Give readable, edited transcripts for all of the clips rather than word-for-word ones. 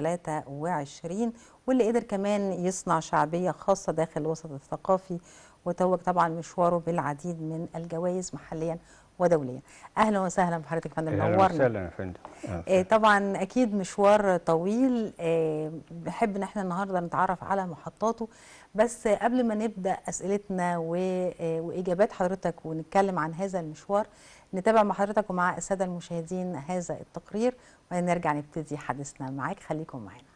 23 واللي قدر كمان يصنع شعبية خاصة داخل الوسط الثقافي، وتوج طبعا مشواره بالعديد من الجوائز محليا ودوليا. اهلا وسهلا بحضرتك يا فندم، اهلا نورنا. وسهلا يا فندم. أهلا وسهلا. طبعا اكيد مشوار طويل، بحب ان احنا النهارده نتعرف على محطاته، بس قبل ما نبدا اسئلتنا واجابات حضرتك ونتكلم عن هذا المشوار، نتابع مع حضرتك ومع الساده المشاهدين هذا التقرير ونرجع نبتدي حديثنا معاك. خليكم معانا.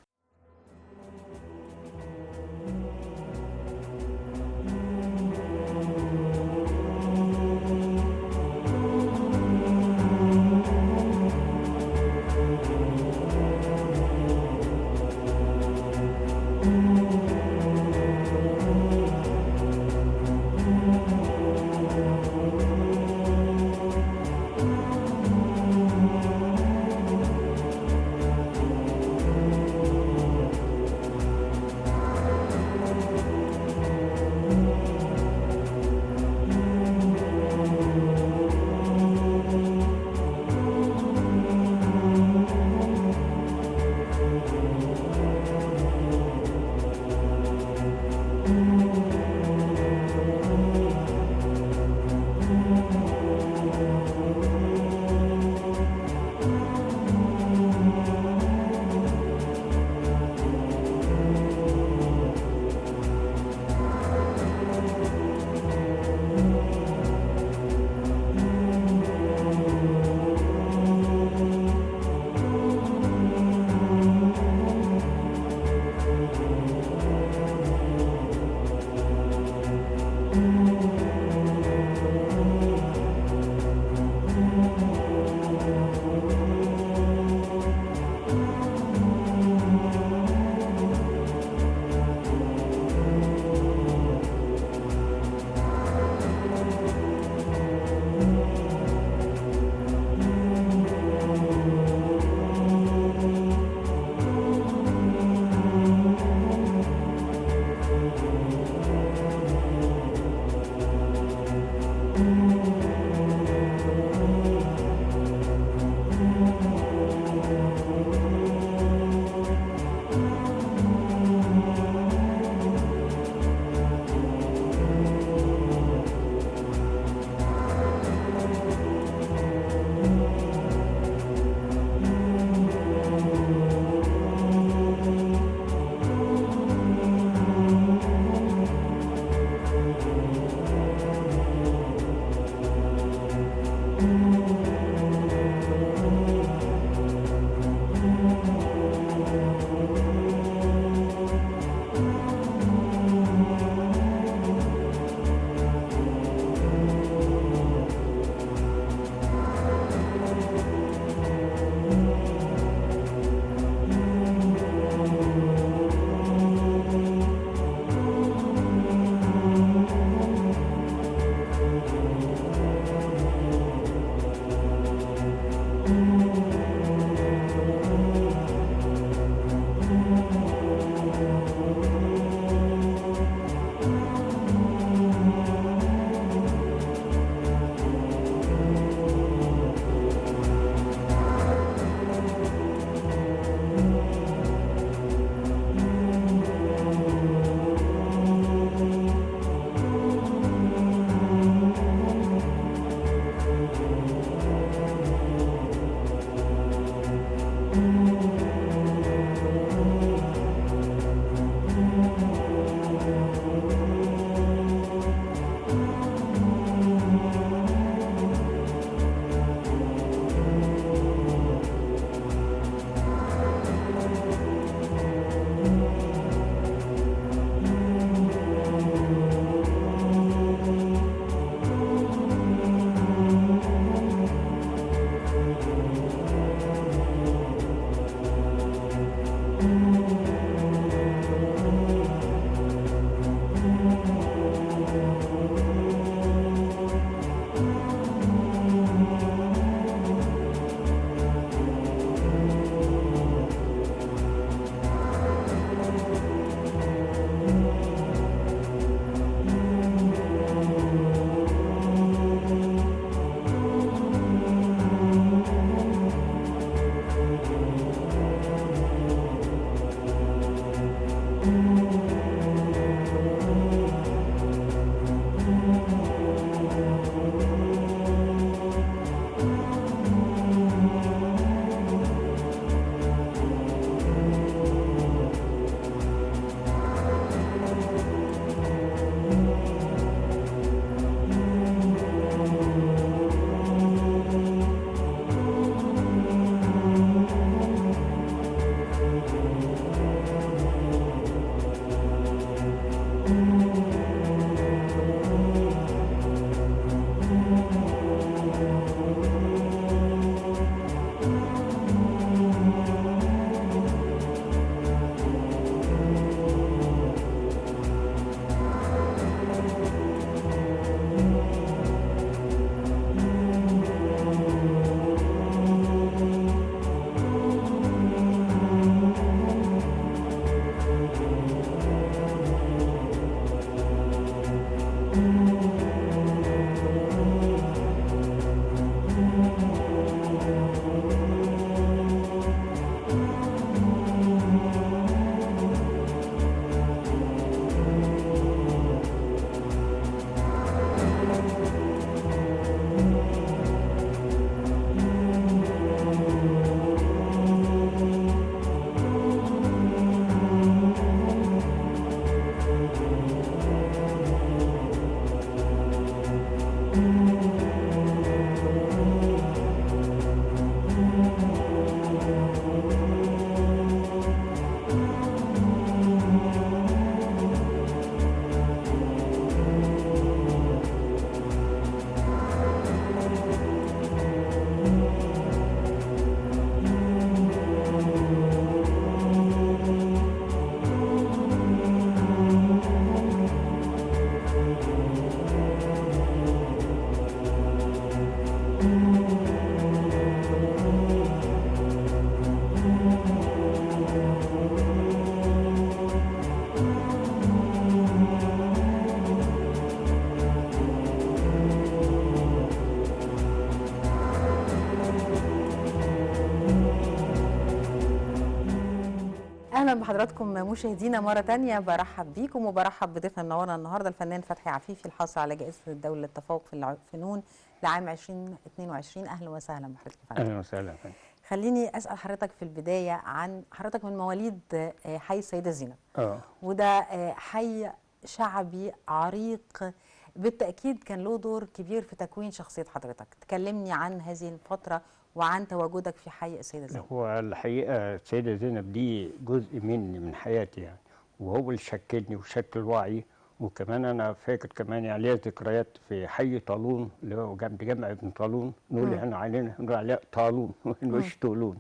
اهلا بحضراتكم مشاهدينا مره تانية. برحب بيكم وبرحب بضيفنا منورنا النهارده الفنان فتحي عفيفي الحاصل على جائزه الدوله للتفوق في الفنون لعام 2022. اهلا وسهلا بحضرتك يا فندم. اهلا وسهلا يا فندم. خليني اسال حضرتك في البدايه عن حضرتك من مواليد حي السيده زينب. اه وده حي شعبي عريق بالتاكيد كان له دور كبير في تكوين شخصيه حضرتك. تكلمني عن هذه الفتره وعن تواجدك في حي السيده زينب. هو الحقيقه السيده زينب دي جزء مني من حياتي يعني، وهو اللي شكلني وشكل وعي. وكمان انا فاكر كمان يعني ليا ذكريات في حي طالون اللي هو جنب جامع ابن طالون، نقول احنا علينا نقول عليه طالون مش طولون.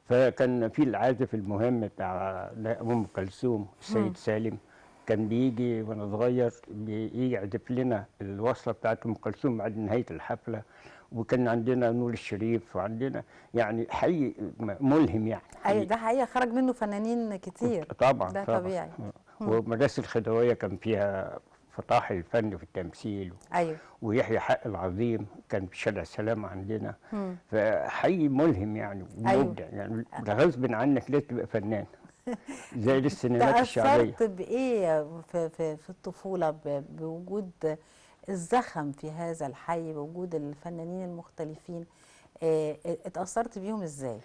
فكان في العازف المهم بتاع ام كلثوم السيد سالم، كان بيجي وانا صغير بيجي يعزف لنا الوصله بتاعت ام كلثوم بعد نهايه الحفله. وكان عندنا نور الشريف وعندنا يعني حي ملهم يعني. ايوه ده حقيقه خرج منه فنانين كتير. طبعا ده طبعا طبيعي. ومدرسه الخدويه كان فيها فطاح الفن في التمثيل. ايوه ويحيى حق العظيم كان في شارع السلام عندنا. فحي ملهم يعني ومبدع. أيوه. يعني ده غصب عنك ليه تبقى فنان زي السينمات الشعبيه. تأثرت بايه في الطفوله بوجود الزخم في هذا الحي، بوجود الفنانين المختلفين؟ اتأثرت بيهم ازاي؟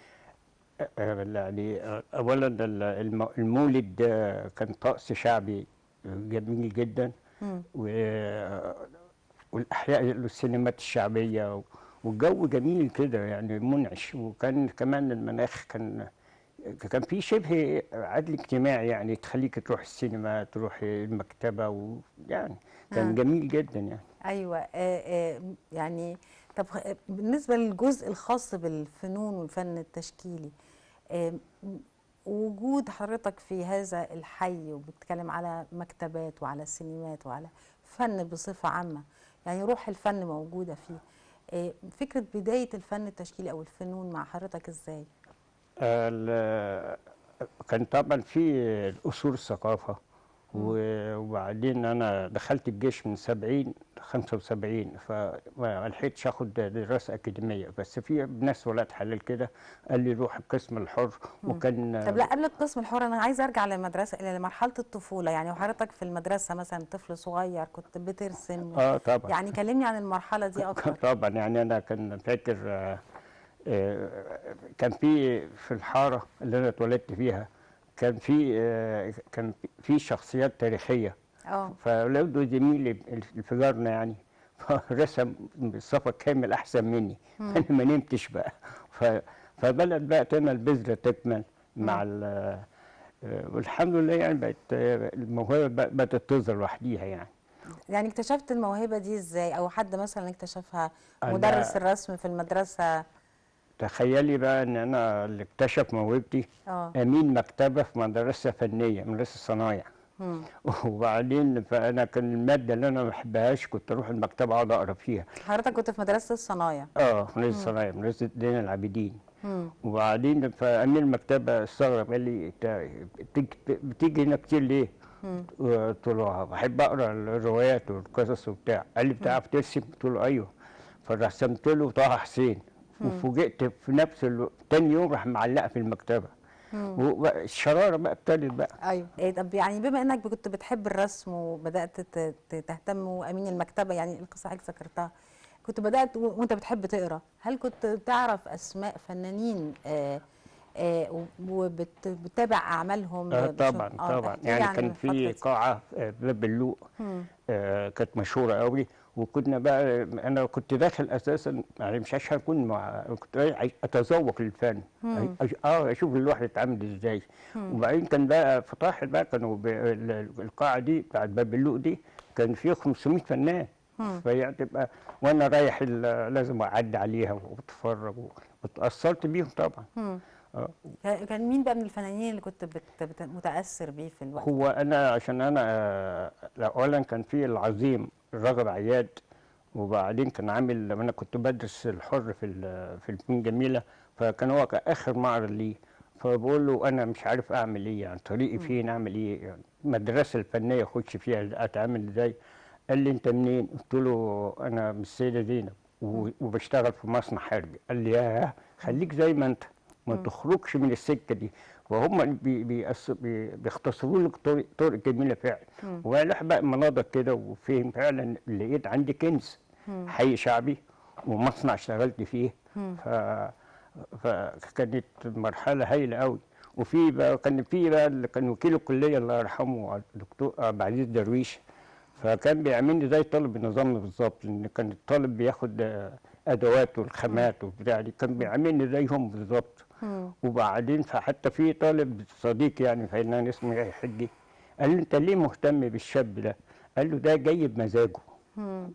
يعني اولا المولد كان طقس شعبي جميل جدا. والاحياء السينمات الشعبيه والجو جميل كده يعني منعش. وكان كمان المناخ كان في شبه عدل اجتماعي يعني، تخليك تروح السينما تروح المكتبه ويعني كان جميل جدا يعني. ايوه يعني طب بالنسبه للجزء الخاص بالفنون والفن التشكيلي، وجود حضرتك في هذا الحي وبتتكلم على مكتبات وعلى سينمات وعلى فن بصفه عامه، يعني روح الفن موجوده فيه. فكره بدايه الفن التشكيلي او الفنون مع حضرتك ازاي؟ كان طبعا في اصول الثقافه وبعدين انا دخلت الجيش من 70 ل 75، فما لحقتش اخد دراسه اكاديميه، بس في ناس ولاد حلال كده قال لي روح القسم الحر. وكان طب لا، قبل القسم الحر انا عايزه ارجع للمدرسه، لمرحله الطفوله. يعني وحضرتك في المدرسه مثلا طفل صغير كنت بترسم طبعا. يعني كلمني عن المرحله دي اكتر. طبعا يعني انا كان فاكر كان في الحاره اللي انا اتولدت فيها كان في شخصيات تاريخيه، اه فولده زميلي الفجارنا يعني فرسم بالصفا كامل احسن مني. انا ما نمتش بقى. فبدات بقى تاني البذره تكمل مع والحمد لله يعني بقت الموهبه بدات تظهر لوحديها يعني. يعني اكتشفت الموهبه دي ازاي، او حد مثلا اكتشفها؟ مدرس انا الرسم في المدرسه؟ تخيلي بقى ان انا اللي اكتشف موهبتي اه. امين مكتبه في مدرسه فنيه، مدرسه صنايع. مم. وبعدين فانا كان الماده اللي انا ما بحبهاش كنت اروح المكتبه اقعد اقرا فيها. حضرتك كنت في مدرسه الصنايع؟ مدرسه صناعيه، مدرسه زين العابدين. مم. وبعدين فامين المكتبه استغرب قال لي انت بتيجي هنا كتير ليه؟ مم. قلت له بحب اقرا الروايات والقصص وبتاع. قال لي بتعرف ترسم؟ قلت له ايوه. فرسمت له طه حسين، وفوجئت في نفس تاني يوم راح معلقه في المكتبه. والشراره بقى ابتدت بقى. ايوه. إيه طب يعني بما انك كنت بتحب الرسم وبدات تهتم، وامين المكتبه يعني القصه حضرتك ذكرتها، كنت بدات وانت بتحب تقرا، هل كنت تعرف اسماء فنانين وبتتابع اعمالهم طبعا طبعا احكي لي يعني عن كان الفتره في دي. قاعه في باب اللوق مم. كانت مشهوره قوي. وكنا بقى انا كنت داخل اساسا يعني مش عشان اكون كنت رايح اتذوق للفن. مم. اشوف اللوحه اتعمل ازاي. وبعدين كان بقى فطاحل بقى كانوا القاعه دي بتاعت باب اللوق دي كان فيها 500 فنان. فهي تبقى وانا رايح لازم اعدي عليها واتفرج واتاثرت بيهم طبعا. مم. آه. كان مين بقى من الفنانين اللي كنت متاثر بيه في الوقت؟ هو انا عشان انا اولا كان في العظيم الراغب عياد. وبعدين كان عامل لما انا كنت بدرس الحر في الفنون جميله، فكان هو اخر معرض ليه. فبقول له انا مش عارف اعمل ايه، يعني طريقي فين، اعمل ايه، يعني المدرسه الفنيه اخش فيها اتعامل ازاي. قال لي انت منين؟ قلت له انا من السيده زينب وبشتغل في مصنع حربي. قال لي ياه خليك زي ما انت، ما تخرجش من السكه دي. وهم بيختصروا لك طرق جميله فعلا. وراح بقى مناظر كده وفهم فعلا لقيت عندي كنز. حي شعبي ومصنع اشتغلت فيه. ف... فكانت مرحله هايله قوي. وفي بقى اللي كان وكيل الكليه الله يرحمه الدكتور عبد العزيز درويش. فكان بيعملني زي طالب بنظامنا بالظبط، لان كان الطالب بياخد ادوات والخامات وبتاع دي، كان بيعملني زيهم بالظبط. وبعدين فحتى في طالب صديق يعني فنان اسمه يحيى حجي قال له انت ليه مهتم بالشاب ده؟ قال له ده جاي بمزاجه.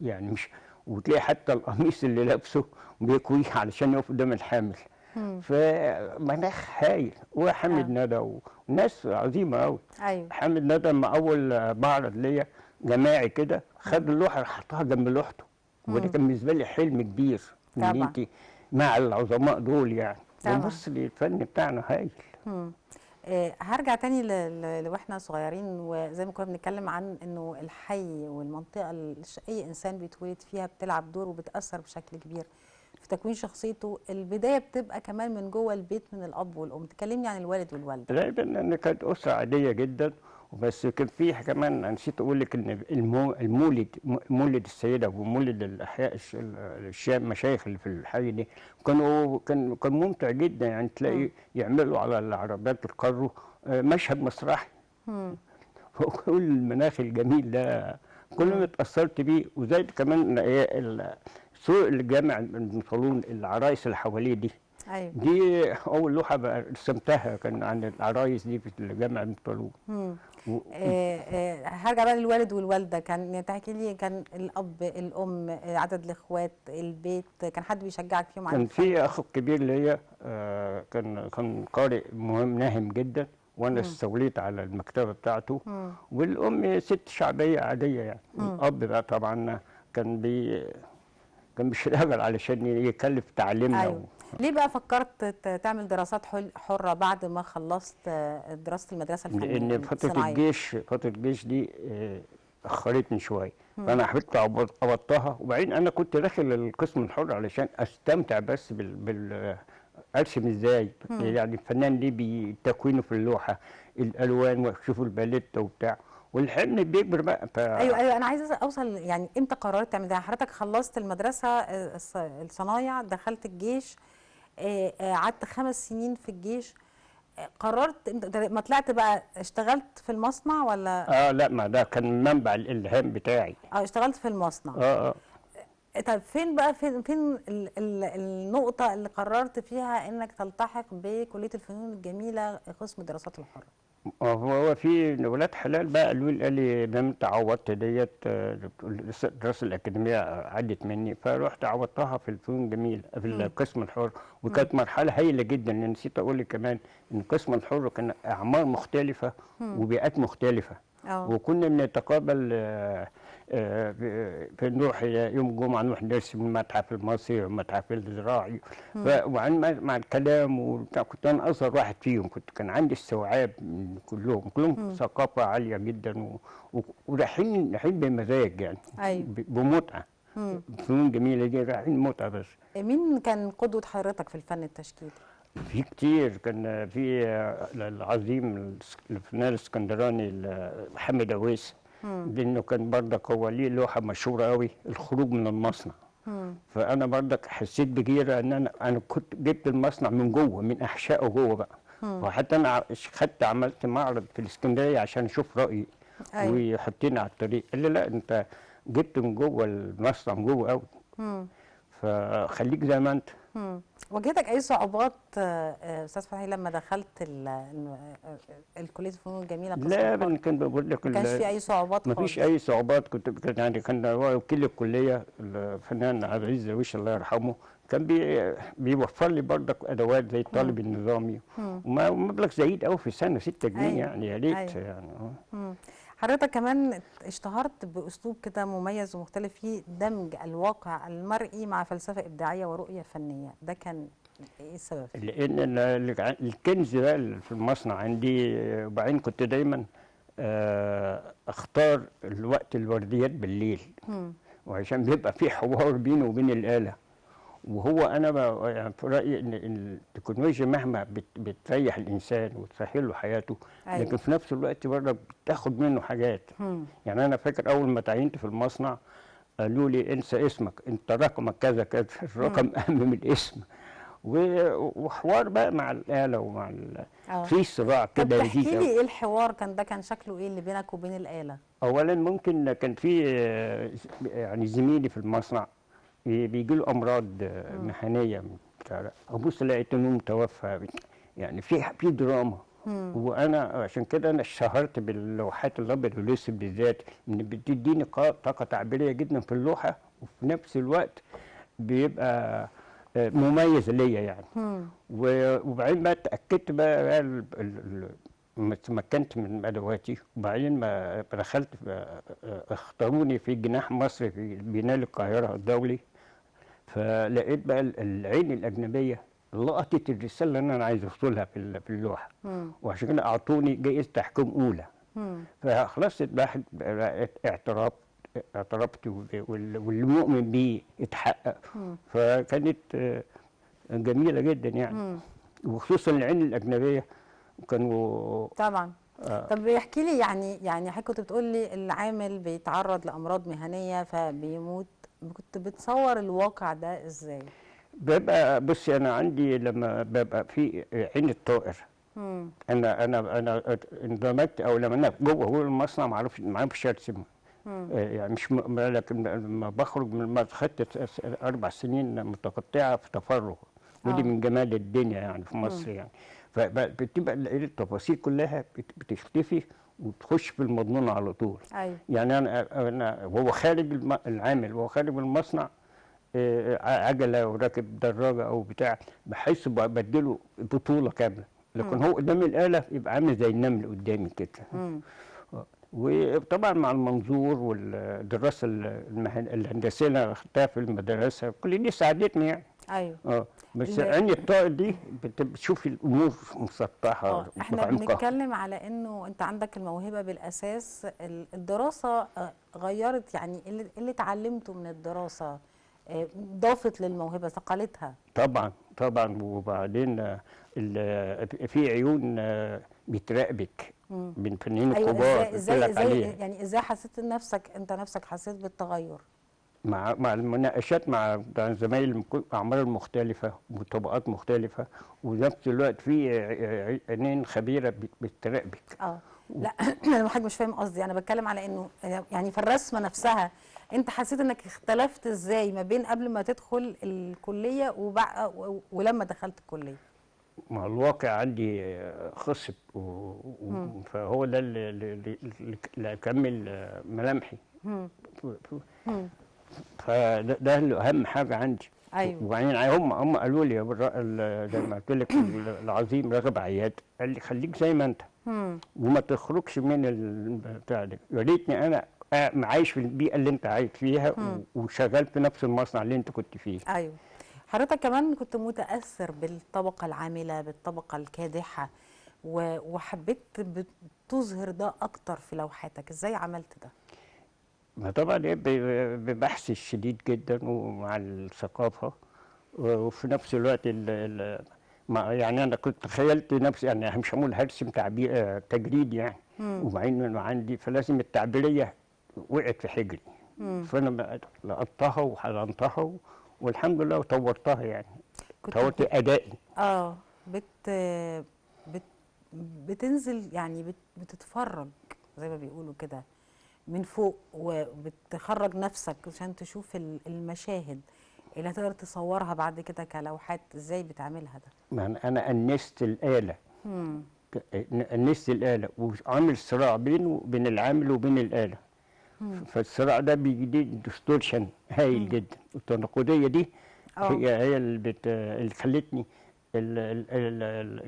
يعني مش وتلاقي حتى القميص اللي لابسه بيكويه علشان يقف قدام الحامل. فمناخ هايل. وحامد ندى وناس عظيمه قوي. ايوه. حامد ندى لما اول معرض ليا جماعي كده خد اللوحه حطها جنب لوحته. وده كان بالنسبه لي حلم كبير ان طبعا. انت مع العظماء دول يعني. طبعا. ونبص للفن بتاعنا هايل. هرجع تاني واحنا صغيرين، وزي ما كنا بنتكلم عن انه الحي والمنطقه اللي اي انسان بيتولد فيها بتلعب دور وبتاثر بشكل كبير في تكوين شخصيته. البدايه بتبقى كمان من جوه البيت من الاب والام. تكلمني عن الوالد والوالده. غالبا ان كانت اسره عاديه جدا. وبس كان في كمان نسيت اقول لك ان مولد السيده ومولد الاحياء المشايخ اللي في الحي دي كان ممتع جدا. يعني تلاقي يعملوا على العربيات الكارو مشهد مسرحي. وكل المناخ الجميل ده كلنا اتاثرت بيه. وزي كمان سوق الجامع المصالون العرايس اللي حواليه دي. ايوه. دي اول لوحه بقى رسمتها كان عن العرايس دي في الجامع المصالون. هرجع بقى للوالد والوالده. كان تحكي لي كان الاب الام عدد الاخوات البيت، كان حد بيشجعك فيهم على كان الفن؟ في اخ كبير ليا كان قارئ مهم ناهم جدا. وانا استوليت على المكتبه بتاعته. والام ست شعبيه عاديه يعني. الاب بقى طبعا كان بيشتغل علشان يكلف تعليمنا. أيوة. ليه بقى فكرت تعمل دراسات حرة بعد ما خلصت دراسة المدرسة لان الصناعية؟ فتره الجيش دي اخرتني شويه، فانا حبيت ابطها. وبعدين انا كنت داخل القسم الحر علشان استمتع بس ارسم ازاي، يعني الفنان ليه بتكوينه في اللوحه، الالوان واشوفوا الباليت وبتاع، والحلم بيكبر بقى. ايوه انا عايزه اوصل، يعني امتى قررت تعمل ده؟ حضرتك خلصت المدرسه الصنايع، دخلت الجيش، قعدت 5 سنين في الجيش، قررت ما طلعت بقى اشتغلت في المصنع ولا؟ لا، ما ده كان منبع الالهام بتاعي. اشتغلت في المصنع. اه طيب فين بقى، فين النقطة اللي قررت فيها انك تلتحق بكلية الفنون الجميلة قسم الدراسات الحرة؟ هو في ولاد حلال بقى قال لي ما انت عوضت ديت، الدراسه الاكاديميه عدت مني، فرحت عوضتها في الفنون الجميله في القسم الحر. وكانت مرحله هايله جدا، لان نسيت اقول لك كمان ان القسم الحر كان اعمار مختلفه وبيئات مختلفه. وكنا بنتقابل نروح يوم الجمعه نروح نرسم المتحف المصري والمتحف الزراعي، مع الكلام وبتاع. كنت انا اصغر واحد فيهم، كان عندي استيعاب من كلهم ثقافه عاليه جدا ورايحين بمزاج يعني. ايوه بمتعه. الفنون الجميله دي رايحين متعه بس. مين كان قدوة حضرتك في الفن التشكيلي؟ في كتير، كان في العظيم الفنان الاسكندراني محمد عويس، لانه كان برضك هو ليه لوحه مشهوره قوي، الخروج من المصنع. فانا برضك حسيت بجيره ان انا كنت جبت المصنع من جوه، من احشائه جوه بقى. وحتى انا عملت معرض في الاسكندريه عشان اشوف رايي. أيوة. ويحطني على الطريق، قال لي لا انت جبت من جوه المصنع، من جوه قوي، فخليك زي ما انت. واجهتك اي صعوبات استاذ فتحي لما دخلت الكليه الفنون الجميله؟ لا، كان بقول لك ما كانش في اي صعوبات خالص؟ ما فيش اي صعوبات. كان وكيل الكليه الفنان عبد العزيز زويش الله يرحمه، كان بيوفر لي برضك ادوات زي الطالب النظامي، ومبلغ زهيد قوي في السنه 6 جنيه. أيوة. يعني يا ريت. أيوة. يعني حضرتك كمان اشتهرت باسلوب كده مميز ومختلف فيه دمج الواقع المرئي مع فلسفه ابداعيه ورؤيه فنيه، ده كان ايه السبب؟ لان الكنز بقى في المصنع عندي. وبعدين كنت دايما اختار الوقت الورديات بالليل، وعشان بيبقى في حوار بينه وبين الآلة. وهو انا يعني في رايي ان التكنولوجيا مهما بتريح الانسان وتسهل له حياته، أيوة. لكن في نفس الوقت برضه بتاخد منه حاجات. يعني انا فاكر اول ما تعينت في المصنع قالوا لي انسى اسمك، انت رقمك كذا كذا، الرقم اهم من الاسم. وحوار بقى مع الآلة ومع في صراع كده. طب تحكي لي ايه الحوار كان شكله ايه اللي بينك وبين الآلة؟ اولا ممكن كان في يعني زميلي في المصنع بيجي له امراض مهنيه، ابص الاقي انه توفى، يعني في دراما. وانا عشان كده انا اشتهرت باللوحات الابيض والاسود بالذات، ان بتديني طاقه تعبيريه جدا في اللوحه، وفي نفس الوقت بيبقى مميز ليا يعني. وبعدين بقى اتاكدت بقى لما تمكنت من ادواتي، وبعدين ما دخلت اختاروني في جناح مصر في بناء القاهره الدولي. فلقيت بقى العين الاجنبيه لقطت الرساله اللي انا عايز اوصلها في اللوحه، وعشان كده اعطوني جائزه تحكيم اولى. فخلاص بقى اعترفت واللي مؤمن بيه اتحقق. فكانت جميله جدا يعني. وخصوصا العين الاجنبيه كانوا طبعا. طب احكي لي، يعني حضرتك كنت بتقول لي العامل بيتعرض لامراض مهنيه فبيموت، كنت بتصور الواقع ده ازاي؟ ببقى بصي، انا عندي لما ببقى في عين الطائر، انا اندمجت، او لما انا جوه المصنع ما اعرفش ارسم. يعني مش لكن لما بخرج من خدت 4 سنين متقطعه في تفرغ، ودي من جمال الدنيا يعني في مصر يعني. فبتبقى التفاصيل كلها بتختفي وتخش في المضمون على طول. أيوة. يعني انا وهو خارج العامل وهو خارج من المصنع عجله وراكب دراجه او بتاع، بحس بديله بطوله كامله، لكن هو قدام الاله يبقى عامل زي النمل قدامي كده. وطبعا مع المنظور والدراسه الهندسيه اللي أنا اخدتها في المدرسه، كل دي ساعدتني يعني. ايوه. بس ال- عيني الطاقه دي بتشوف الامور مسطحه احنا بعمقها. بنتكلم على انه انت عندك الموهبه بالاساس، الدراسه غيرت يعني اللي اتعلمته من الدراسه، ضافت للموهبه، ثقلتها. طبعا طبعا. وبعدين في عيون بتراقبك من فنانين ايوه. الكبار بتقول لك ازاي عليها. يعني ازاي حسيت نفسك، انت نفسك حسيت بالتغير؟ مع المناقشات مع زمايل الاعمار المختلفه وطبقات مختلفه، وفي نفس الوقت في عينين خبيره بتراقبك. لا انا حاجه مش فاهم قصدي، انا بتكلم على انه يعني في الرسمه نفسها انت حسيت انك اختلفت ازاي ما بين قبل ما تدخل الكليه ولما دخلت الكليه؟ مع الواقع عندي خصب فهو ده اللي كمل ملامحي. فده اللي اهم حاجه عندي. ايوه. وبعدين هم قالوا لي زي ما قلت لك العظيم راغب عياد قال لي خليك زي ما انت وما تخرجش من البتاع ده. يا ريتني انا عايش في البيئه اللي انت عايش فيها وشغال في نفس المصنع اللي انت كنت فيه. ايوه. حضرتك كمان كنت متاثر بالطبقه العامله، بالطبقه الكادحه، وحبيت تظهر ده اكتر في لوحاتك، ازاي عملت ده؟ ما طبعا إيه ببحث شديد جدا ومع الثقافه، وفي نفس الوقت يعني انا كنت تخيلت نفسي يعني مش هقول هرسم تعبير تجريد يعني، وبعدين انه عندي فلازم التعبيريه وقعت في حجري. فانا لقطتها وحضنتها والحمد لله وطورتها يعني. طورت ادائي. بت بت بتنزل يعني بتتفرج زي ما بيقولوا كده من فوق، وبتخرج نفسك عشان تشوف المشاهد اللي هتقدر تصورها بعد كده كلوحات، ازاي بتعملها ده؟ ما انا انست الاله. انست الاله وعامل صراع بينه وبين العامل وبين الاله. فالصراع ده بيدي ديستورشن هايل جدا. التناقضيه دي هي اللي خلتني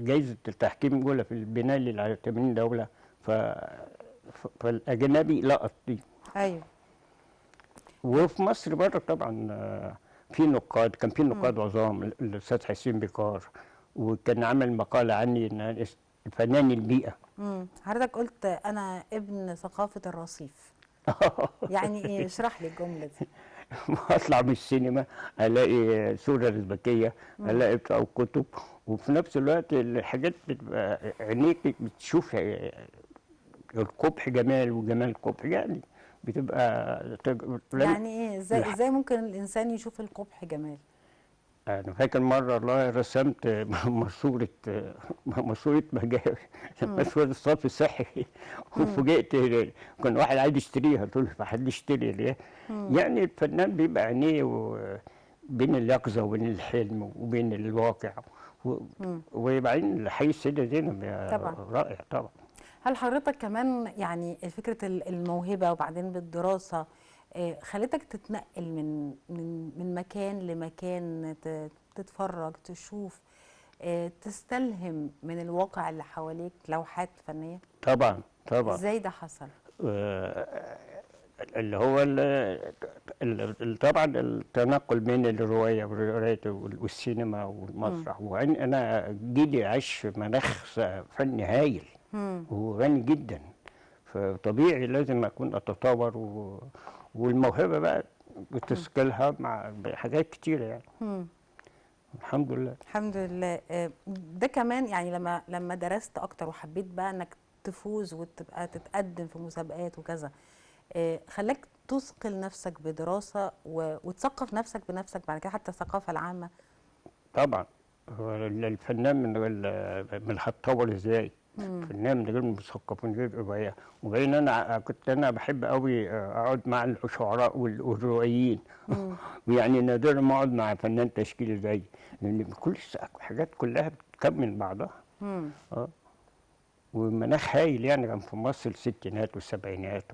جايزه التحكيم الاولى في البناء على 80 دوله. فالاجنبي لقط دي. ايوه. وفي مصر بره طبعا في نقاد، كان في نقاد عظام الاستاذ حسين بكار، وكان عمل مقاله عني ان فنان البيئه. حضرتك قلت انا ابن ثقافه الرصيف. يعني ايه؟ اشرح لي الجمله دي. اطلع من السينما الاقي صوره ازبكيه، الاقي بتاع كتب، وفي نفس الوقت الحاجات بتبقى عينيك بتشوف القبح جمال وجمال قبح يعني. بتبقى يعني ايه؟ ازاي ممكن الانسان يشوف القبح جمال؟ انا فاكر مره الله رسمت ماسوره مجاري، ماسوره الصرف الصحي، وفوجئت كان واحد عايز يشتريها، قلت له فحد يشتري ليه؟ يعني الفنان بيبقى عينيه بين اليقظه وبين الحلم وبين الواقع. وبعدين حي السيده زينب طبعا رائع طبعا. هل حضرتك كمان يعني فكره الموهبه وبعدين بالدراسه خلتك تتنقل من مكان لمكان، تتفرج، تشوف، تستلهم من الواقع اللي حواليك لوحات فنية؟ طبعا طبعا. ازاي ده حصل؟ اللي هو طبعا التنقل بين الروايه والسينما والمسرح. وان انا جيلي عايش في مناخ فني هايل وغني جدا، فطبيعي لازم اكون اتطور والموهبه بقى بتثقلها مع حاجات كتيره يعني. الحمد لله. الحمد لله. ده كمان يعني لما درست اكتر وحبيت بقى انك تفوز وتبقى تتقدم في مسابقات وكذا، خلاك تثقل نفسك بدراسه وتثقف نفسك بنفسك بعد كده، حتى الثقافه العامه. طبعا الفنان من هتطور ازاي؟ فنان من غير مثقف من غير روايه. وبعدين انا بحب قوي اقعد مع الشعراء والروائيين. ويعني نادرا ما اقعد مع فنان تشكيلي زي، لان كل الحاجات كلها بتكمل بعضها. والمناخ هايل يعني. كان في مصر الستينات والسبعينات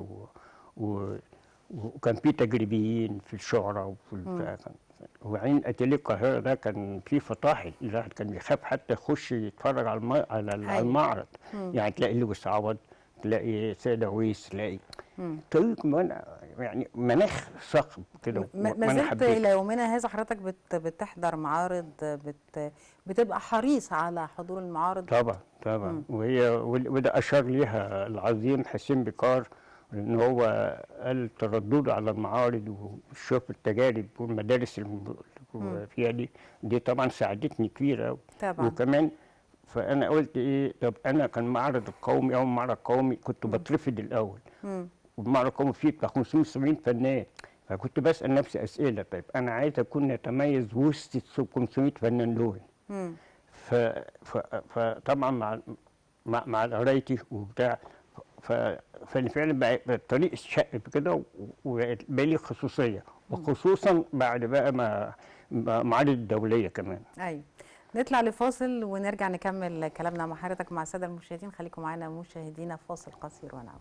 وكان في تجريبيين في الشعراء وفي وبعدين اتيليه القاهره ده كان فيه فطاحل، الواحد كان بيخاف حتى يخش يتفرج على المعرض. يعني تلاقي لويس عوض، تلاقي سيد عويس، تلاقي مم. طريق يعني مناخ صخب كده، ما وانا زلت حبيته. الى يومنا هذا حضرتك بتحضر معارض، بتبقى حريص على حضور المعارض؟ طبعا طبعا، مم. وده اشار ليها العظيم حسين بكار، ان هو قال تردده على المعارض وشوف التجارب والمدارس مم. فيها دي طبعا ساعدتني كتير أوي. طبعا. وكمان فانا قلت ايه، طب انا كان معرض القومي او معرض قومي كنت مم. بترفض الاول، مم. والمعرض القومي فيه بتاع 570 فنان، فكنت بسال نفسي اسئله، طيب انا عايز اكون اتميز وسط ال 500 فنان دول. مم. ف... فطبعا مع قرايتي وبتاع، ف... ففعلا بقى طريق الشق كده، وبقى لي خصوصيه، وخصوصا بعد بقى ما معارض الدوليه كمان. ايوه. نطلع لفاصل ونرجع نكمل كلامنا مع حضرتك مع الساده المشاهدين. خليكم معانا مشاهدينا، فاصل قصير ونعود.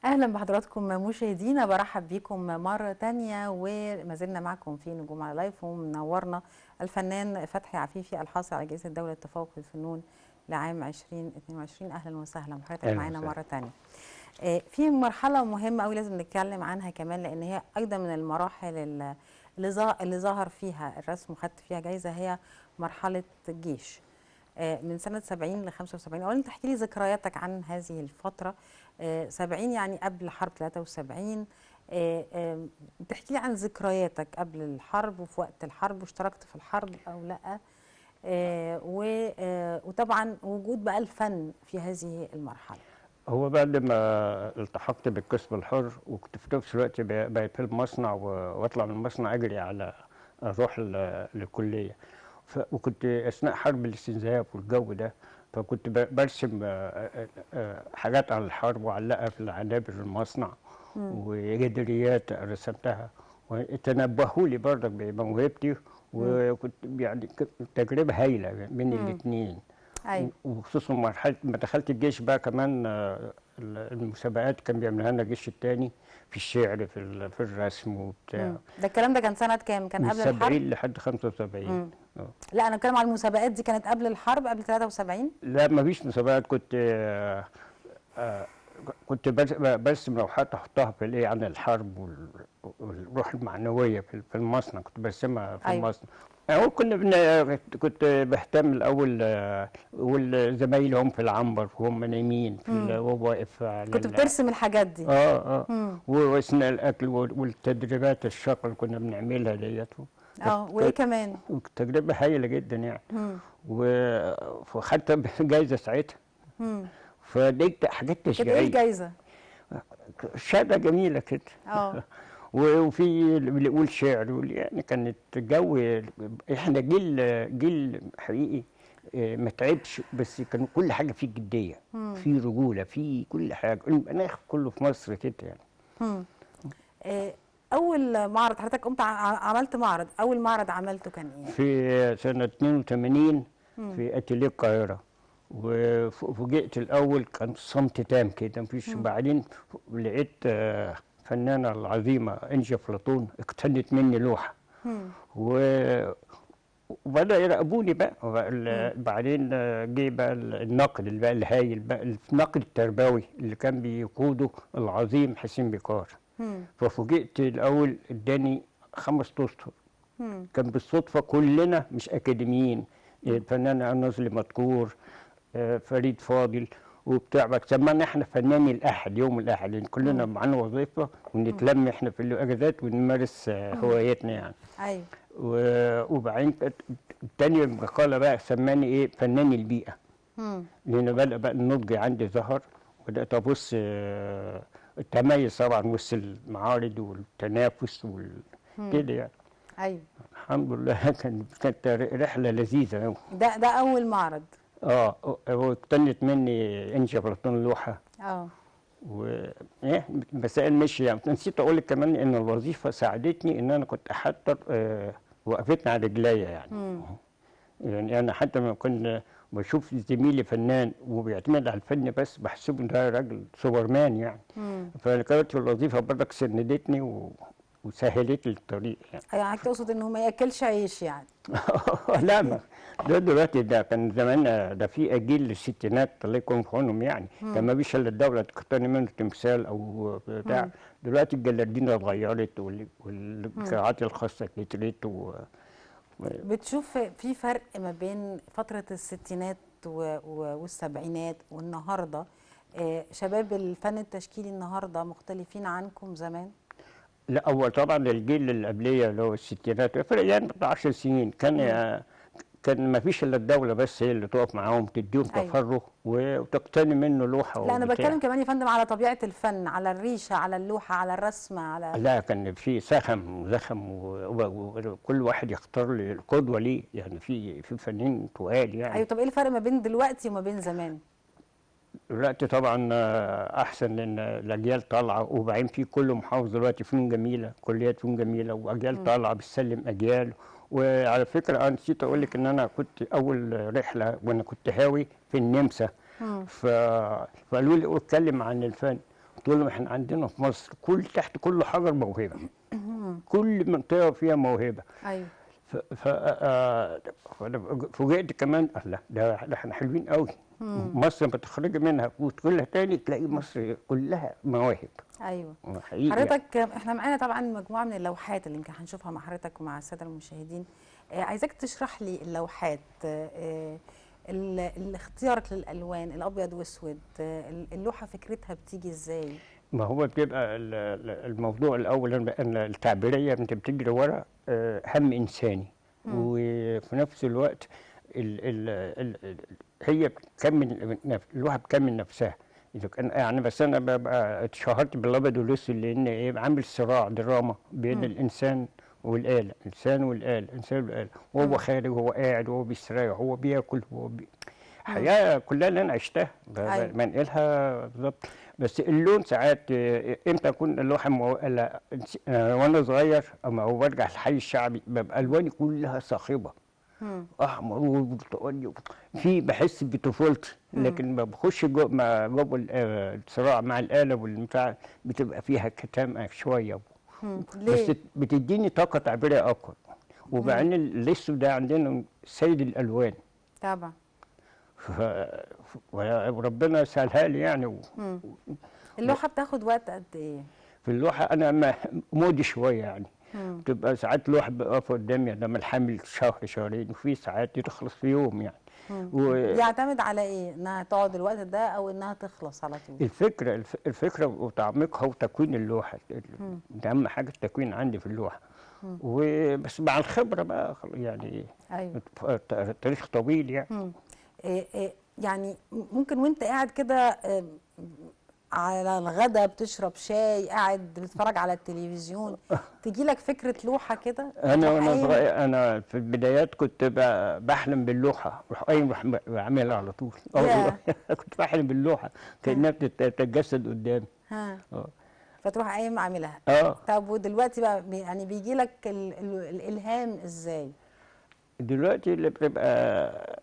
اهلا بحضراتكم مشاهدينا، برحب بيكم مره تانية، وما زلنا معكم في نجوم على لايف، ومنورنا الفنان فتحي عفيفي الحاصل على جائزه دوله التفوق في الفنون لعام 2022. اهلا وسهلا بحضرتك معانا مره تانية. في مرحله مهمه قوي لازم نتكلم عنها كمان، لان هي ايضا من المراحل اللي ظهر فيها الرسم وخدت فيها جائزه، هي مرحله الجيش من سنة 70 ل 75. أولا تحكي لي ذكرياتك عن هذه الفترة. 70 يعني قبل حرب 73. تحكي لي عن ذكرياتك قبل الحرب وفي وقت الحرب، واشتركت في الحرب أو لأ. وطبعا وجود بقى الفن في هذه المرحلة. هو بعد ما التحقت بالقسم الحر، وكنت في نفس الوقت بقيت في المصنع، واطلع من المصنع اجري على اروح للكليه. وكنت اثناء حرب الاستنزاف والجو ده، فكنت برسم حاجات عن الحرب وعلقها في العنابر المصنع، وجدريات رسمتها، وتنبهوا لي برضك بموهبتي، وكنت يعني تجربه هايله بين الاثنين. أيوة. وخصوصا مرحله ما دخلت الجيش بقى كمان، المسابقات كان بيعملها لنا الجيش الثاني في الشعر، في الرسم وبتاع. ده الكلام ده كان سنة كام؟ كان من قبل الحرب؟ 70 لحد 75. لا أنا بتكلم على المسابقات دي، كانت قبل الحرب قبل 73؟ لا ما فيش مسابقات. كنت برسم لوحات احطها في الايه عن الحرب والروح المعنويه في المصنع، كنت برسمها في أيوة. المصنع. يعني كنت بهتم الاول، والزمايلي هم في العنبر وهم نايمين وهو واقف على كنت بترسم الحاجات دي؟ واثناء الاكل والتدريبات الشاقه اللي كنا بنعملها ديت. وايه كمان؟ تجربه هايله جدا يعني. وخدت جايزه ساعتها. فدي حاجات تشجيعيه. كانت ايه الجايزه؟ شهاده جميله كده. وفي اللي بيقول شعر، يعني كانت جو. احنا جيل حقيقي ما تعبش، بس كان كل حاجه فيه جديه، في رجوله، في كل حاجه، المناخ كله في مصر كده يعني. اول معرض حضرتك قمت عملت معرض، اول معرض عملته كان ايه؟ في سنه 82 في اتيليه القاهره. وفوجئت الاول كان صمت تام كده مفيش. بعدين لقيت الفنانه العظيمه انجي افلاطون اقتنت مني لوحه، وبدا يراقبوني بقى. بعدين جه بقى النقد اللي بقى الهايل بقى، النقد التربوي اللي كان بيقوده العظيم حسين بكار. ففوجئت الاول اداني 5 اسطر. كان بالصدفه كلنا مش اكاديميين، الفنانه نازلي مدكور، فريد فاضل وبتاع، بقى سمعنا احنا فناني الاحد، يوم الاحد، لان كلنا معانا وظيفه ونتلم احنا في الاجازات ونمارس هواياتنا يعني. ايوه. وبعدين تاني مقاله بقى سماني ايه، فناني البيئه. لان بدا بقى النضج عندي ظهر، وبدات ابص التميز طبعا وسط المعارض والتنافس كده يعني. ايوه الحمد لله. كانت رحله لذيذه قوي. ده اول معرض. واقتنت مني انجي افلاطون لوحه. مسائل مشي يعني. نسيت اقول لك كمان ان الوظيفه ساعدتني ان انا كنت احضر، وقفتني على رجليا يعني. يعني انا حتى ما كنت بشوف زميلي فنان وبيعتمد على الفن بس بحسبه ده راجل سوبرمان يعني. فكانت الوظيفه برضك سندتني وسهلت لي الطريق يعني. يعني تقصد انه ما ياكلش عيش يعني. لا، ما ده دلوقتي ده كان زمان، ده في جيل الستينات الله يكون في عونهم يعني. كان ما فيش الا الدوله تقتني منه تمثال او بتاع. دلوقتي الجلادين اتغيرت والقاعات الخاصه كترت بتشوف في فرق ما بين فترة الستينات والسبعينات والنهاردة؟ شباب الفن التشكيلي النهاردة مختلفين عنكم زمان؟ لا، اول طبعا الجيل اللي قبليه اللي هو الستينات فرق يعني بتاع 10 سنين. كان ما فيش الا الدوله بس هي اللي تقف معاهم تديهم أيوة. تفرغ وتقتني منه لوحه لا، أنا وبتاع. بتكلم كمان يا فندم على طبيعة الفن، على الريشة، على اللوحة، على الرسمة، على لا، كان في زخم وكل واحد يختار لي القدوه ليه يعني. في فنانين تقال يعني. أيوة. طب إيه الفرق ما بين دلوقتي وما بين زمان؟ دلوقتي طبعا احسن لان الاجيال طالعه، وبعدين في كل محافظه دلوقتي فنون جميله، كليات فنون جميله، واجيال طالعه بتسلم اجيال. وعلى فكره انا نسيت اقول لك ان انا كنت اول رحله وانا كنت هاوي في النمسا. فقالوا لي اتكلم عن الفن. قلت لهم احنا عندنا في مصر تحت كل حجر موهبه. كل منطقه فيها موهبه. أيوة. فأنا فوجئت كمان، الله ده احنا حلوين قوي. مصر بتخرجي منها وتقولها تاني تلاقي مصر كلها مواهب. ايوه حقيقي. حضرتك، احنا معانا طبعا مجموعه من اللوحات اللي يمكن هنشوفها مع حضرتك ومع الساده المشاهدين. عايزاك تشرح لي اللوحات، اختيارك للالوان الابيض واسود، اللوحه فكرتها بتيجي ازاي؟ ما هو بيبقى الموضوع الاول ان التعبيريه انت بتجري ورا هم انساني. وفي نفس الوقت هي بتكمل الواحد بتكمل نفسها. اذا كان يعني بس انا ببقى اتشهرت بالابيض والاسود لان ايه، عامل صراع دراما بين الانسان والآلة، الإنسان والآلة، الإنسان والآلة، وهو خارج وهو قاعد وهو بيستريح وهو بياكل حياة كلها اللي أنا عشتها بنقلها بالظبط. بس اللون ساعات امتى اكون اللوحه وانا صغير او برجع الحي الشعبي ببقى الواني كلها صاخبه، احمر وبرتقالي، بحس بطفولتي. لكن ما بخش جو الصراع مع الاله والبتاع بتبقى فيها كتامه شويه. بس بتديني طاقه تعبيريه اقوى. وبعدين الاسود ده عندنا سيد الالوان طبعا. وربنا سهلها لي يعني. اللوحه بتاخد وقت قد ايه؟ في اللوحه انا مودي شويه يعني. بتبقى ساعات لوحه بقف قدامي ده الحامل شهر شهرين، وفي ساعات تخلص في يوم يعني. يعتمد على ايه؟ انها تقعد الوقت ده او انها تخلص على طول؟ الفكره وتعميقها وتكوين اللوحه. ده اهم حاجه التكوين عندي في اللوحه. وبس مع الخبره بقى يعني. ايوه. تاريخ طويل يعني. يعني ممكن وانت قاعد كده على الغدا بتشرب شاي، قاعد بتتفرج على التلفزيون، تجي لك فكره لوحه كده؟ وانا صغير انا في البدايات كنت بحلم باللوحه، اروح قايم بعملها على طول. والله كنت بحلم باللوحه كانها بتتجسد قدامي. فتروح قايم عاملها. طب ودلوقتي بقى يعني بيجي لك الالهام ازاي؟ دلوقتي اللي بتبقى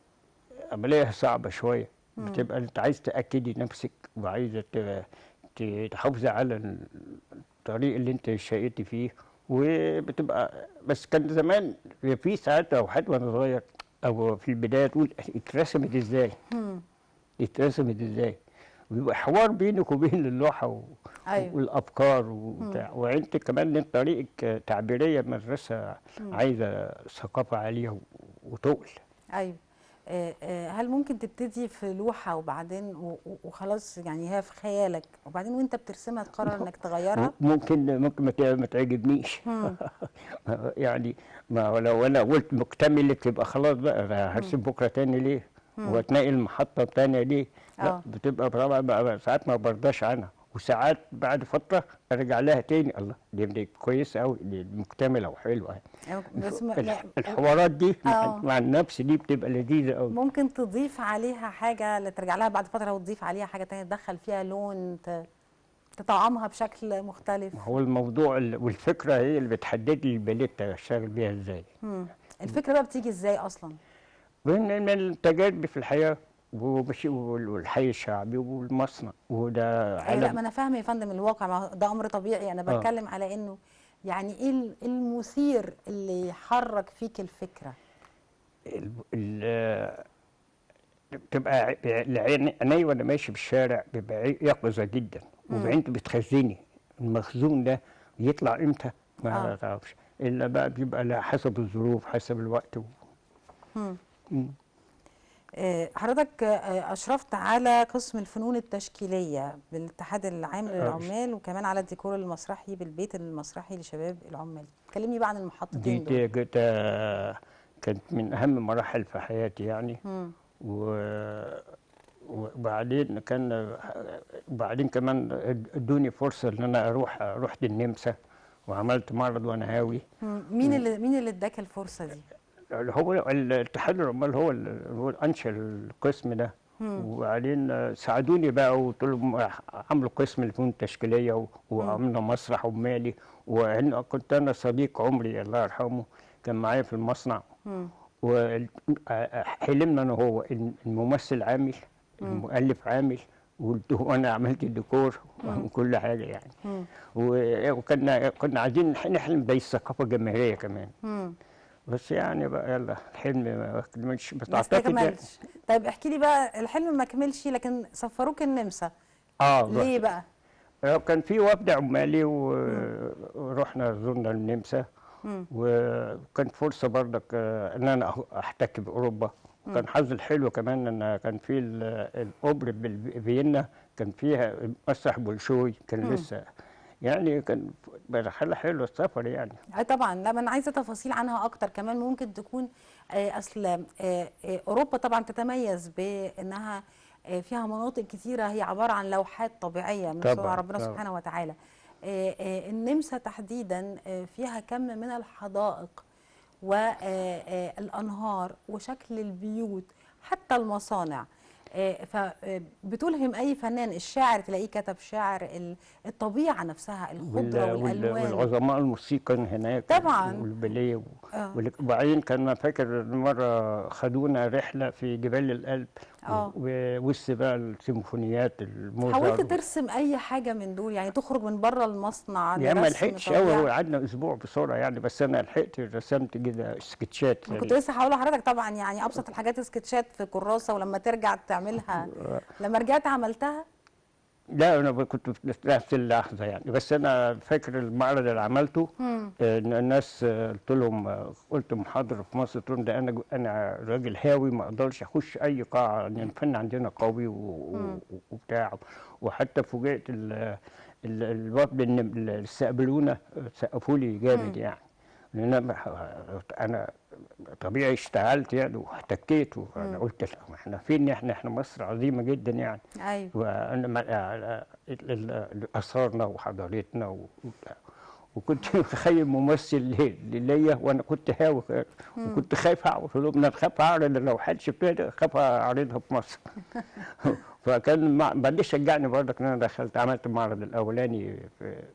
عمليه صعبه شويه. بتبقى انت عايز تاكدي نفسك وعايزه تحافظي على الطريق اللي انت شقيتي فيه. وبتبقى بس كان زمان في ساعات اوقات وانا صغير او في البدايه تقول اترسمت ازاي؟ اترسمت ازاي؟ ويبقى حوار بينك وبين اللوحه أيوة. والافكار وبتاع. وانت كمان انت طريقك تعبيريه مدرسه عايزه ثقافه عاليه وتقل. ايوه. هل ممكن تبتدي في لوحه وبعدين وخلاص يعني هي في خيالك، وبعدين وانت بترسمها تقرر انك تغيرها؟ ممكن ما تعجبنيش. يعني ما لو انا قلت مكتمله تبقى خلاص بقى هرسم بكره تاني ليه؟ واتنقل المحطه الثانيه ليه؟ لا بتبقى طبعا ساعات ما برضاش عنها، وساعات بعد فتره ارجع لها تاني، الله دي كويسه قوي، دي مكتمله وحلوه. بس الحوارات دي مع النفس دي بتبقى لذيذه قوي. ممكن تضيف عليها حاجه اللي ترجع لها بعد فتره وتضيف عليها حاجه ثانيه، تدخل فيها لون تطعمها بشكل مختلف. هو الموضوع والفكره هي اللي بتحدد لي الباليت اشتغل بيها ازاي. الفكره بقى بتيجي ازاي اصلا؟ من التجارب في الحياة والحي الشعبي والمصنع وده ايوه، لا عالم. ما انا فاهمه يا فندم الواقع، ما هو ده امر طبيعي، انا اه بتكلم على انه يعني ايه المثير اللي يحرك فيك الفكره. ال- بتبقى العين عيني وانا ماشي في الشارع بيبقى يقظة جدا، امم. وبعدين بتخزني المخزون ده يطلع امتى اه. ما تعرفش، الا بقى بيبقى على حسب الظروف حسب الوقت امم. مم. حضرتك أشرفت على قسم الفنون التشكيلية بالاتحاد العام آه، للعمال، وكمان على الديكور المسرحي بالبيت المسرحي لشباب العمال. كلمني بقى عن دي المحطتين دول. دي كانت كانت من اهم مراحل في حياتي يعني. مم. و- وبعدين وبعدين كمان ادوني فرصة ان انا رحت النمسا وعملت معرض وانا هاوي. مين اللي اداك الفرصة دي؟ هو الاتحاد العمال هو اللي انشا القسم ده. مم. وبعدين ساعدوني بقى وقلت لهم عملوا قسم الفنون التشكيليه مم. وعملنا مسرح عمالي. وكنت انا صديق عمري الله يرحمه كان معايا في المصنع. مم. وحلمنا انا هو الممثل عامل، مم. المؤلف عامل، وانا عملت الديكور مم. وكل حاجه يعني. مم. وكنا عايزين نحلم زي الثقافه الجماهيريه كمان. مم. بس يعني بقى يلا الحلم ما كملش، بس ما اعتقد يعني. استكملش. طيب احكي لي بقى، الحلم ما كملش لكن سفروك النمسا، اه ليه رحت. بقى؟ كان في وفد عمالي مم. ورحنا زرنا النمسا. مم. وكانت فرصة برضك ان انا احتك باوروبا. مم. وكان حظي الحلو كمان ان كان في الاوبرا فيينا كان فيها مسرح بولشوي كان مم. لسه. يعني كان مرحلة حلوة السفر يعني. طبعا، لا ما انا عايزه تفاصيل عنها اكتر كمان، ممكن تكون اصل اوروبا طبعا تتميز بانها فيها مناطق كتيره هي عباره عن لوحات طبيعيه من صنع طبعا ربنا طبعا. سبحانه وتعالى. النمسا تحديدا فيها كم من الحدائق والانهار وشكل البيوت حتى المصانع. فبتلهم اي فنان، الشاعر تلاقيه كتب شعر، الطبيعه نفسها، الخضره والالوان. والعظماء الموسيقى هناك طبعا. والباليه اه. وبعدين كان فاكر مرة خدونا رحلة في جبال الألب اه. ووسط بقى السيمفونيات حاولت الموزار. ترسم اي حاجه من دول، يعني تخرج من بره المصنع يعني ما لرسم لحقتش قوي، هو طبيعه؟ قعدنا أسبوع بسرعة يعني، بس أنا لحقت رسمت كده سكتشات انا كنت سريع. لسه هقول لحضرتك طبعا، يعني ابسط الحاجات سكتشات في كراسه، ولما ترجع تعملها. لما رجعت عملتها. لا أنا كنت في نفس اللحظة يعني، بس أنا فاكر المعرض اللي عملته. امم. إن الناس قلت لهم قلت محاضرة في مصر، قلت لهم ده أنا راجل هاوي ما أقدرش أخش أي قاعة لأن الفن عندنا قوي امم. وبتاع. وحتى فوجئت الوفد اللي استقبلونا سقفوا لي جامد امم. يعني. لأن أنا طبيعي اشتغلت يعني واحتكيت، وأنا امم. قلت لا ما إحنا فين، إحنا مصر عظيمة جدا يعني. ايوه. وأنا آثارنا وحضارتنا وكنت متخيل ممثل ليا وانا كنت هاوي امم. وكنت خايف اعرض لهم، انا خايف اعرض لو حد شفتني خايف اعرضها في مصر. فكان بعدين شجعني برضك ان انا دخلت عملت المعرض الاولاني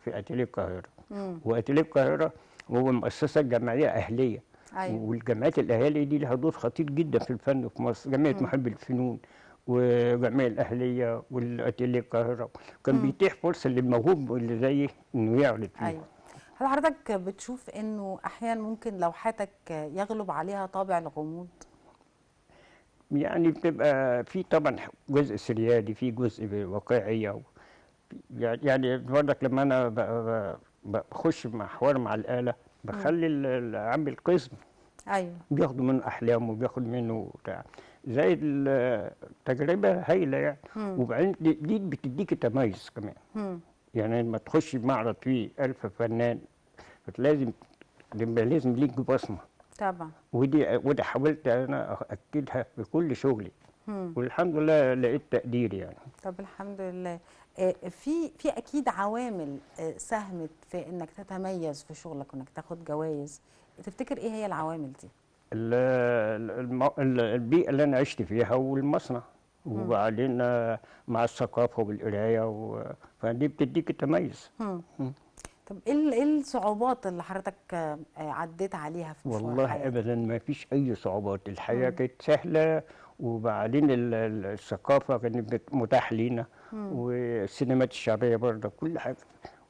في اتيليه القاهره. امم. واتيليه القاهره هو مؤسسه جمعيه اهليه. ايوه. والجمعيات الاهالي دي لها دور خطير جدا في الفن في مصر، جمعيه امم. محبي الفنون والجمعيه الاهليه والاتيليه القاهره. كان امم. بيتيح فرصه للموهوب اللي زيي انه يعرض فيهم. ايوه. هل حضرتك بتشوف انه احيانا ممكن لوحاتك يغلب عليها طابع الغموض؟ يعني بتبقى في طبعا جزء سريالي، في جزء واقعية. يعني برضك لما انا بخش مع حوار مع الآلة امم. بخلي عامل القسم ايوه. بياخدوا منه أحلامه وبياخد منه بتاع زي التجربة هايلة يعني. امم. وبعدين دي بتديك تميز كمان. امم. يعني لما تخش معرض فيه 1000 فنان فلازم لازم ليك بصمة. طبعا. ودي حاولت انا اكدها في كل شغلي. امم. والحمد لله لقيت تقدير يعني. طب الحمد لله. في اكيد عوامل ساهمت في انك تتميز في شغلك وانك تاخد جوائز. تفتكر ايه هي العوامل دي؟ البيئة اللي أنا عشت فيها والمصنع. مم. وبعدين مع الثقافة والقراية فدي بتديك التميز. مم. مم. طب ايه الصعوبات اللي حضرتك عديت عليها في مشوار والله حياتك؟ ابدا ما فيش اي صعوبات، الحياه مم. كانت سهله. وبعدين الثقافه كانت متاح لينا، مم. والسينمات الشعبيه برضه كل حاجه.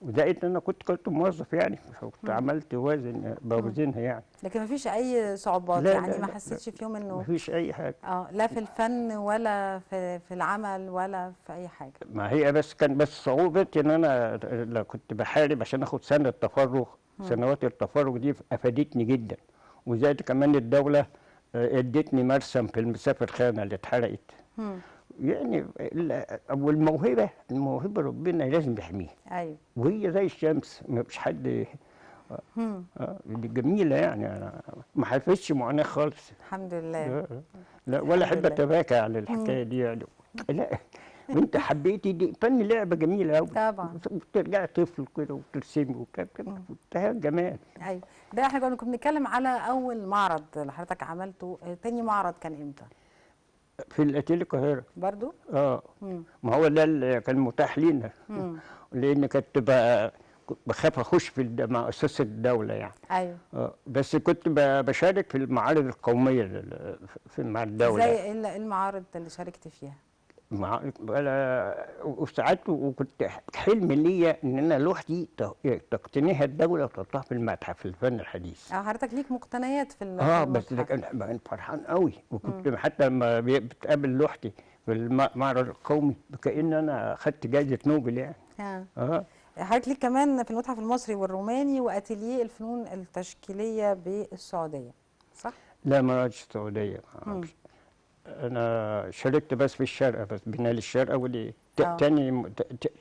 وزائد ان انا كنت موظف يعني، كنت مم. عملت مم. بوزنها يعني. لكن مفيش اي صعوبات، لا يعني لا ما لا لا، حسيتش في يوم ما انه فيش اي حاجه. لا في الفن ولا في العمل ولا في اي حاجه؟ ما هي بس كان بس صعوبة ان انا لو كنت بحارب عشان اخد سنة تفرغ. مم. سنوات التفرغ دي افادتني جدا. وزائد كمان الدولة ادتني مرسم في المسافر خانة اللي اتحرقت. مم. يعني الموهبة ربنا لازم يحميها. ايوه. وهي زي الشمس، ما فيش حد. مم. دي جميلة يعني، أنا ما حسيتش معاناة خالص. الحمد لله. لا لا، ولا الحمد احب لله. اتباكى على مم. الحكايه دي يعني. لا، وانت حبيتي دي فن، لعبه جميله قوي. طبعا. وترجعي طفل كده وترسمي وكده، مم. منتهى الجمال. ايوه. ده احنا كنا بنتكلم على اول معرض اللي حضرتك عملته، تاني معرض كان امتى؟ في الاتيليه القاهره. برضو؟ اه، مم. ما هو ده اللي كان متاح لينا. مم. لان كنت بخاف اخش في مؤسسه الدوله يعني. ايوه. بس كنت بشارك في المعارض القوميه مع الدوله. زي ايه المعارض اللي شاركت فيها؟ وساعات وكنت حلم ليا ان انا لوحدي تقتنيها الدوله وتحطها في المتحف الفن الحديث. حضرتك ليك مقتنيات في بس ده المتحف؟ كان فرحان قوي. مم. وكنت حتى لما بتقابل لوحدي في المعرض القومي كأن انا خدت جائزه نوبل يعني. ها. اه حضرتك ليك كمان في المتحف المصري والروماني واتيليه الفنون التشكيليه بالسعوديه، صح؟ لا، ما رحتش السعوديه، ما مم. أعرفش. انا شاركت بس في الشارقه، بس بنال الشارقه، ودي اه.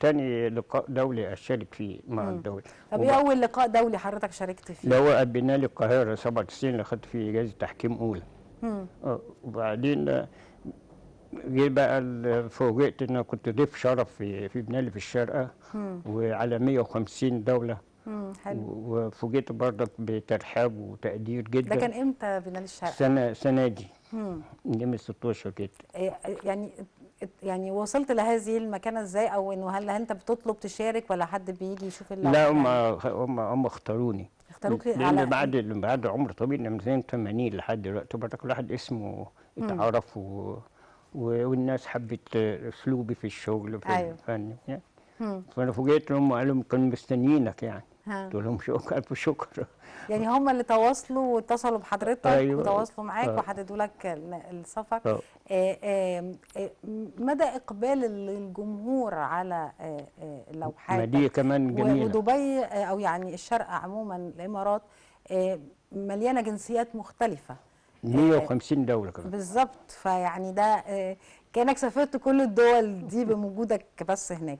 تاني لقاء دولي اشارك فيه مع مم. الدوله. طب ايه اول لقاء دولي حضرتك شاركت فيه؟ اللي هو بنالي القاهرة 97، اللي خدت فيه جائزة تحكيم أولى. مم. وبعدين جه بقى فوجئت إن أنا كنت ضيف شرف في بنالي في الشارقة، مم. وعلى 150 دولة. حلو. وفوجئت برضك بترحاب وتقدير ده جدا. كان امتى بنال الشرق؟ السنة دي، مم. من 16 كده. يعني وصلت لهذه المكانة ازاي، او انه هل انت بتطلب تشارك ولا حد بيجي يشوف لا، اللوحة هم يعني؟ هم اختاروني. اختاروك لأن على بعد عمر طويل من سنة 80 لحد دلوقتي برضك الواحد اسمه مم. اتعرف، والناس حبت اسلوبي في الشغل في ايوه. الفن يعني. مم. فانا فوجئت ان هم قالوا كانوا مستنيينك يعني. ها. قلت لهم شكرا، الف شكر. يعني هم اللي تواصلوا واتصلوا بحضرتك ايوه. وتواصلوا معاك اه وحددوا لك السفر. اه آه، آه، مدى إقبال الجمهور على ما دي لوحاتك كمان جميله. ودبي، أو يعني الشارقة عموما الإمارات مليانة جنسيات مختلفة. آه، 150 دوله كمان. بالظبط. فيعني ده كأنك سافرت كل الدول دي بوجودك بس هناك.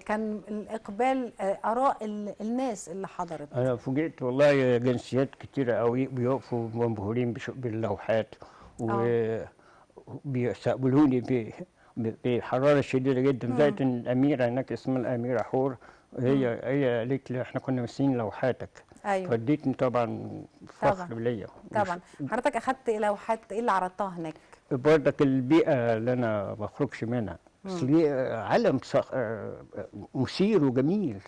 كان الإقبال، آراء الناس اللي حضرت. انا فوجئت والله، جنسيات كتيره قوي بيقفوا منبهورين باللوحات. اه. وبيستقبلوني بحراره شديده جدا. مم. زائد ان الاميره هناك اسمها الاميره حور، مم. هي قالت لي احنا كنا مستنيين لوحاتك. ايوه. فاديتني طبعا طبعا. فخر ليا. طبعا. حضرتك اخدت لوحات ايه اللي عرضتها هناك؟ برضك البيئه اللي انا ما بخرجش منها، بس مم. دي عالم مثير وجميل.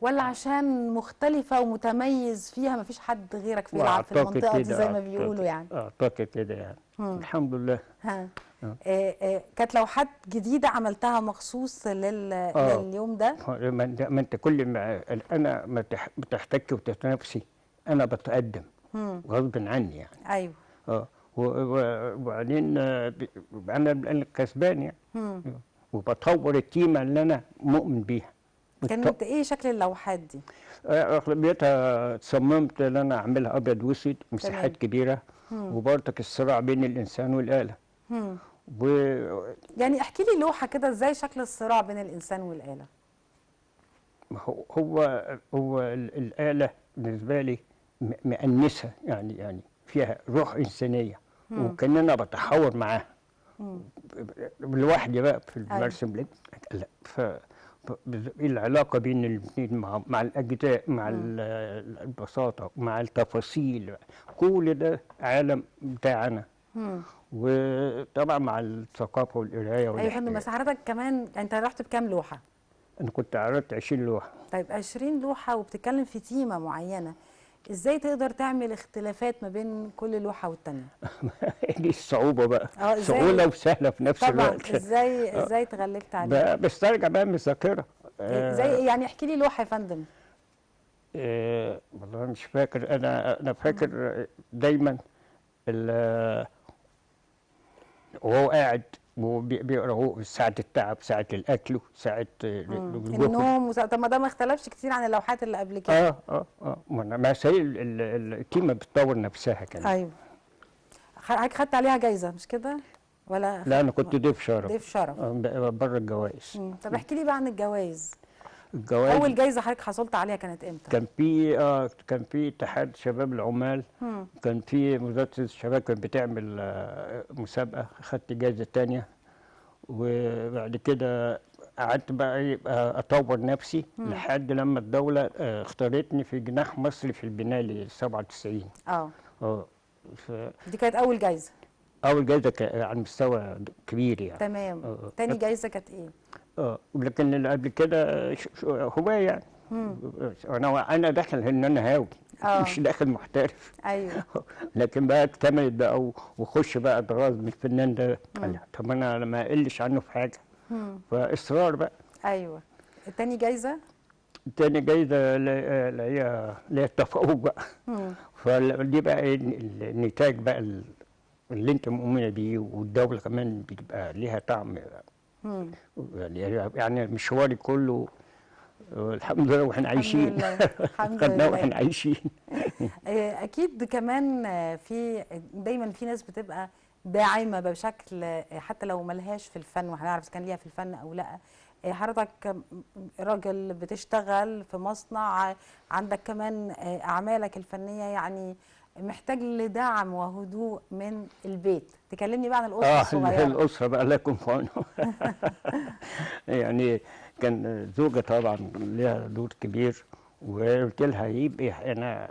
ولا عشان مختلفة ومتميز فيها مفيش حد غيرك بيلعب في واعتقد المنطقة دي كده زي ما بيقولوا اعتقد يعني؟ اعتقد كده يعني. مم. الحمد لله. ها. اه كانت لوحات جديدة عملتها مخصوص آه. لليوم ده؟ ما انت كل ما انا ما بتحتك وتتنافسي، انا بتقدم مم. غصب عني يعني. ايوه. اه وبعدين انا كسبان يعني. مم. وبطور التيمه اللي انا مؤمن بيها. كانت ايه شكل اللوحات دي؟ اغلبيتها صممت ان انا اعملها ابيض واسود، مساحات تمام. كبيره. مم. وبرضك الصراع بين الانسان والاله. مم. وهو يعني احكي لي لوحة كده ازاي شكل الصراع بين الانسان والآلة؟ هو الاله بالنسبه لي مأنسه يعني فيها روح انسانيه. مم. وكان انا بتحاور معاها مم. لوحدي بقى في ايوه. المرسم. لا العلاقه بين الاثنين مع الاجزاء، مع مم. البساطه، مع التفاصيل، كل ده عالم بتاعنا. مم. وطبعا مع الثقافه والقرايه ايوه يا فندم. والحكايه. بس حضرتك كمان انت رحت بكام لوحة؟ انا كنت عرضت 20 لوحه. طيب 20 لوحه وبتتكلم في تيمه معينه، ازاي تقدر تعمل اختلافات ما بين كل لوحه والتانيه؟ دي الصعوبه بقى، اه سهوله ازاي؟ وسهله في نفس طبعا الوقت. ازاي اتغلبت عليها؟ بسترجع بقى من الذاكره. زي ايه يعني؟ احكي لي لوحه يا فندم. والله مش فاكر. انا فاكر دايما وهو قاعد وبيقرا، هو ساعة التعب، ساعة الأكل، ساعة الجهد. النوم طب ما ده ما اختلفش كتير عن اللوحات اللي قبل كده. ما هي التيمة بتطور نفسها كمان. ايوه. حضرتك خدت عليها جايزه مش كده ولا؟ لا أنا كنت ضيف شرف. ضيف شرف. بره الجوائز. طب احكي لي بقى عن الجوائز. الجوائز اول جايزه حضرتك حصلت عليها كانت امتى؟ كان في اتحاد شباب العمال. كان في وزارة الشباب كانت بتعمل مسابقة، خدت جايزة تانية. وبعد كده قعدت بقى اطور نفسي لحد لما الدوله اختارتني في جناح مصر في البنالي 97. اه اه دي كانت اول جايزه. اول جايزه على مستوى كبير يعني. تمام. تاني جايزه كانت ايه؟ لكن اللي قبل كده هوايه يعني. انا داخل ان انا هاوي، مش داخل محترف. ايوه. لكن بقى اكتملت بقى وخش بقى اتغاظ من الفنان ده. طب انا ما اقلش عنه في حاجه. فاصرار بقى. ايوه. تاني جايزه؟ تاني جايزه اللي هي التفوق بقى. فدي بقى إيه النتاج بقى اللي انت مؤمنه بيه، والدوله كمان بتبقى ليها طعم. يعني مشواري كله الحمد لله واحنا عايشين. الحمد لله. الحمد خدناه لله. واحنا عايشين. اكيد كمان في دايما في ناس بتبقى داعمه بشكل حتى لو ملهاش في الفن، وهنعرف اذا كان ليها في الفن او لا. حضرتك راجل بتشتغل في مصنع، عندك كمان اعمالك الفنيه، يعني محتاج لدعم وهدوء من البيت. تكلمني بقى عن الاسره الصغيره. الاسره بقى لكم في عونهم. يعني كان زوجة طبعا ليها دور كبير، وقلت لها يبقى انا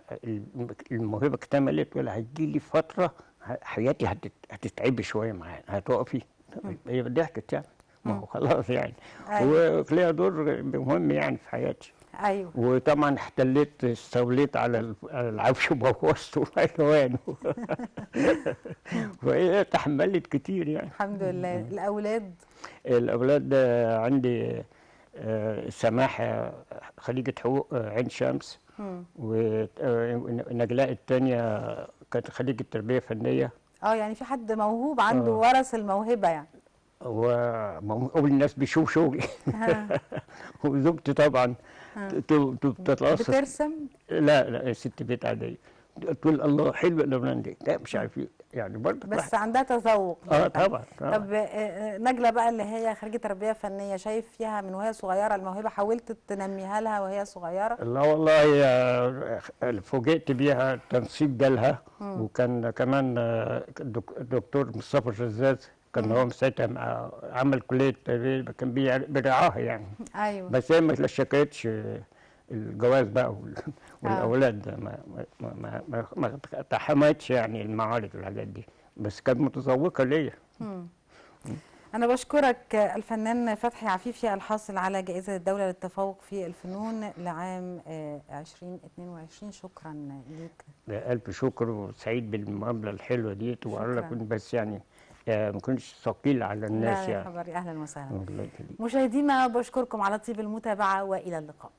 الموهبه اكتملت، ولا هتجي لي فتره حياتي هتتعبي شويه معايا، هتقفي. هي ضحكت يعني، ما هو خلاص يعني. أيوة. وليها دور مهم يعني في حياتي. ايوه. وطبعا استوليت على العفش وبوظته وعنوانه. وهي تحملت كتير يعني. الحمد لله. الاولاد عندي سماحه خريجه حقوق عين شمس، ونجلاء الثانيه كانت خريجه تربيه فنيه. يعني في حد موهوب عنده ورث الموهبه يعني. اول الناس بيشوفوا شغلي. وزوجتي طبعا بتتقصص. بترسم؟ لا ست بيت عاديه. تقول الله حلو الاولاد دي، لا مش عارف ايه يعني برضه. بس عندها تذوق. طبعا. طب نجلة بقى اللي هي خريجة تربية فنية، شايف فيها من وهي صغيرة الموهبة، حاولت تنميها لها وهي صغيرة؟ لا والله فوجئت بيها، التنسيق جالها. وكان كمان الدكتور مصطفى الرزاز كان هو ساعتها عمل كلية تربية، كان بيرعاها يعني. ايوه. بس هي ما شكيتش الجواز بقى والاولاد. ما تحملتش يعني المعارض والحاجات دي، بس كانت متذوقه ليا. أنا بشكرك الفنان فتحي عفيفي الحاصل على جائزة الدولة للتفوق في الفنون لعام 2022. شكرا ليك. ألف شكر، وسعيد بالمقابلة الحلوة دي. وأنا كنت بس يعني ما كنتش ثقيل على الناس. لا يا يعني خبري، أهلا وسهلا. الله يخليك. مشاهدينا بشكركم على طيب المتابعة، وإلى اللقاء.